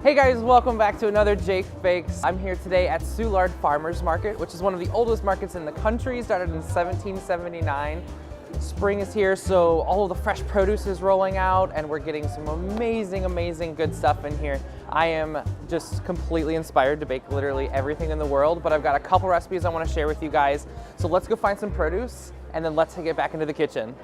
Hey guys, welcome back to another Jake Bakes. I'm here today at Soulard Farmers Market, which is one of the oldest markets in the country, started in 1779. Spring is here, so all of the fresh produce is rolling out and we're getting some amazing good stuff in here. I am just completely inspired to bake literally everything in the world, but I've got a couple recipes I want to share with you guys. So let's go find some produce and then let's get back into the kitchen.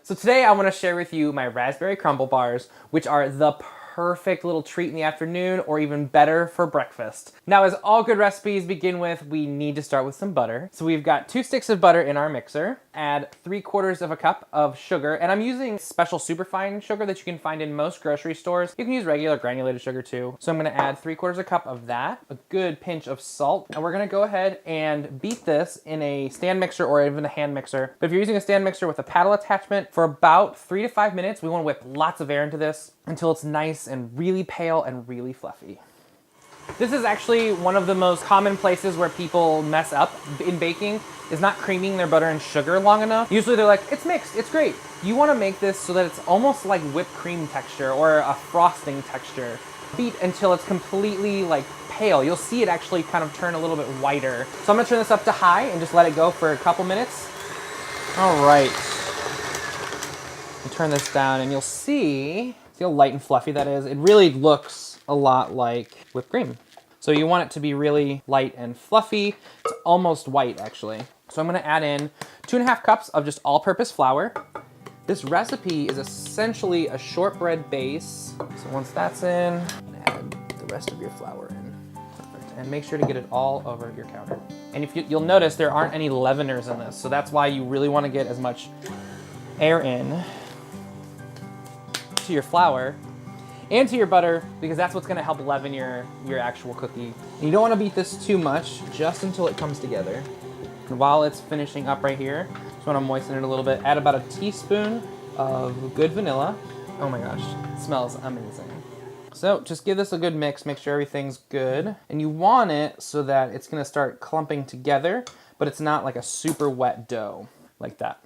So today I want to share with you my raspberry crumble bars, which are the perfect little treat in the afternoon or even better for breakfast. Now, as all good recipes begin with, we need to start with some butter. So we've got 2 sticks of butter in our mixer. Add 3/4 of a cup of sugar, and I'm using special superfine sugar that you can find in most grocery stores. You can use regular granulated sugar too. So I'm gonna add 3/4 a cup of that, a good pinch of salt, and we're gonna go ahead and beat this in a stand mixer or even a hand mixer. But if you're using a stand mixer with a paddle attachment, for about 3 to 5 minutes, we wanna whip lots of air into this until it's nice and really pale and really fluffy. This is actually one of the most common places where people mess up in baking, is not creaming their butter and sugar long enough. Usually they're like, it's mixed, it's great. You wanna make this so that it's almost like whipped cream texture or a frosting texture. Beat until it's completely like pale. You'll see it actually kind of turn a little bit whiter. So I'm gonna turn this up to high and just let it go for a couple minutes. All right. Turn this down and you'll see how light and fluffy that is. It really looks a lot like whipped cream. So you want it to be really light and fluffy. It's almost white actually. So I'm gonna add in 2.5 cups of just all-purpose flour. This recipe is essentially a shortbread base. So once that's in, add the rest of your flour in. Perfect. And make sure to get it all over your counter. And if you'll notice there aren't any leaveners in this. So that's why you really wanna get as much air in to your flour and to your butter, because that's what's gonna help leaven your actual cookie. And you don't wanna beat this too much, just until it comes together. And while it's finishing up right here, just wanna moisten it a little bit. Add about a teaspoon of good vanilla. Oh my gosh, it smells amazing. So just give this a good mix, make sure everything's good. And you want it so that it's gonna start clumping together, but it's not like a super wet dough, like that.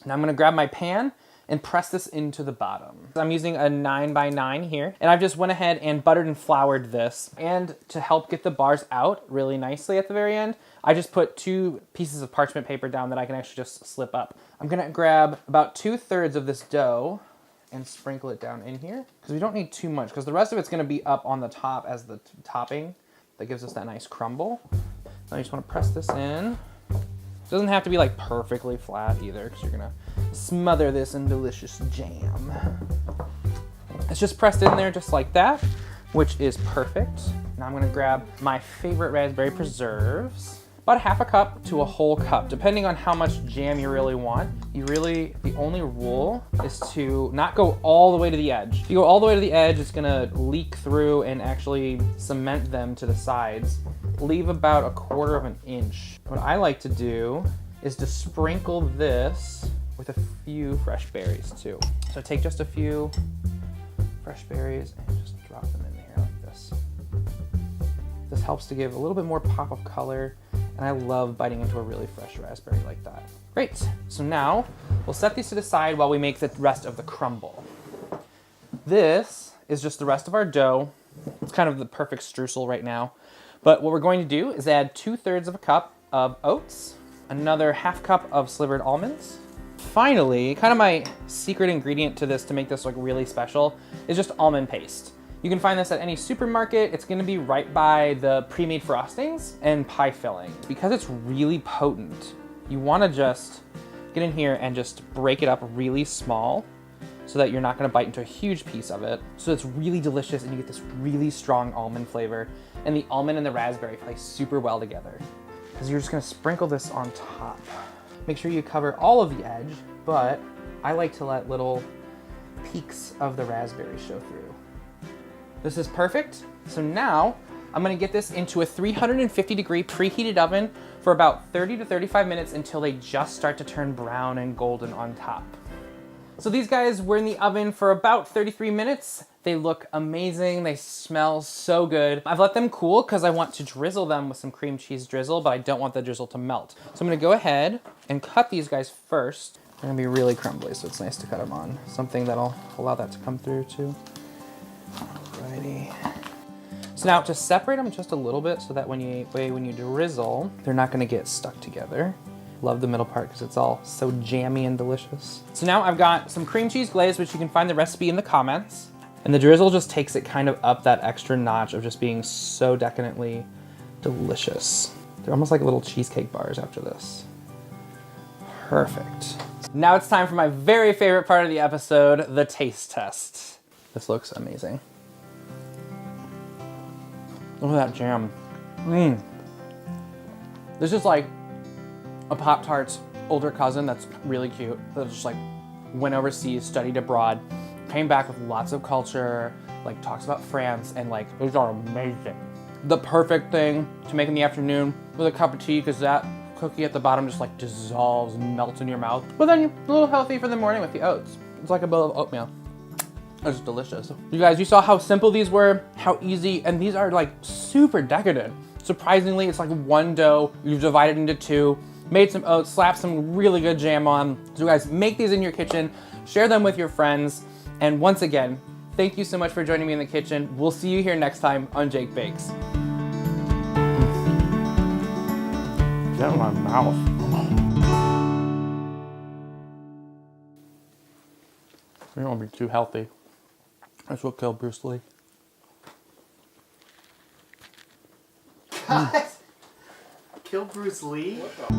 Now I'm gonna grab my pan and press this into the bottom. I'm using a 9x9 here, and I've just went ahead and buttered and floured this. And to help get the bars out really nicely at the very end, I just put 2 pieces of parchment paper down that I can actually just slip up. I'm gonna grab about 2/3 of this dough and sprinkle it down in here, because we don't need too much, because the rest of it's gonna be up on the top as the topping that gives us that nice crumble. Now you just wanna press this in. It doesn't have to be like perfectly flat either, because you're gonna smother this in delicious jam. It's just pressed in there just like that, which is perfect. Now I'm gonna grab my favorite raspberry preserves. About 1/2 cup to a whole cup, depending on how much jam you really want. The only rule is to not go all the way to the edge. If you go all the way to the edge, it's gonna leak through and actually cement them to the sides. Leave about 1/4 inch. What I like to do is to sprinkle this with a few fresh berries too. So take just a few fresh berries and just drop them in here like this. This helps to give a little bit more pop of color, and I love biting into a really fresh raspberry like that. Great, so now we'll set these to the side while we make the rest of the crumble. This is just the rest of our dough. It's kind of the perfect streusel right now. But what we're going to do is add 2/3 of a cup of oats, another 1/2 cup of slivered almonds. Finally, kind of my secret ingredient to this to make this look really special is just almond paste. You can find this at any supermarket. It's gonna be right by the pre-made frostings and pie filling. Because it's really potent, you wanna just get in here and just break it up really small so that you're not gonna bite into a huge piece of it. So it's really delicious and you get this really strong almond flavor, and the almond and the raspberry play super well together. Because you're just gonna sprinkle this on top. Make sure you cover all of the edge, but I like to let little peaks of the raspberry show through. This is perfect. So now I'm gonna get this into a 350-degree preheated oven for about 30 to 35 minutes until they just start to turn brown and golden on top. So these guys were in the oven for about 33 minutes. They look amazing. They smell so good. I've let them cool because I want to drizzle them with some cream cheese drizzle, but I don't want the drizzle to melt. So I'm gonna go ahead and cut these guys first. They're gonna be really crumbly, so it's nice to cut them on something that'll allow that to come through too. Alrighty. So now to separate them just a little bit so that when you drizzle, they're not gonna get stuck together. Love the middle part because it's all so jammy and delicious. So now I've got some cream cheese glaze, which you can find the recipe in the comments. And the drizzle just takes it kind of up that extra notch of just being so decadently delicious. They're almost like little cheesecake bars after this. Perfect. Now it's time for my very favorite part of the episode, the taste test. This looks amazing. Look at that jam. This is like a Pop-Tart's older cousin that's really cute, that just like went overseas, studied abroad, came back with lots of culture, like talks about France, and like these are amazing. The perfect thing to make in the afternoon with a cup of tea, because that cookie at the bottom just like dissolves, melts in your mouth. But then a little healthy for the morning with the oats. It's like a bowl of oatmeal. It's delicious. You guys, you saw how simple these were, how easy, and these are like super decadent. Surprisingly, it's like one dough, you've divided into two, made some oats, slapped some really good jam on. So guys, make these in your kitchen, share them with your friends, and once again, thank you so much for joining me in the kitchen. We'll see you here next time on Jake Bakes. Get in my mouth. You don't want to be too healthy. That's what killed Bruce Lee. What? Kill Bruce Lee? What the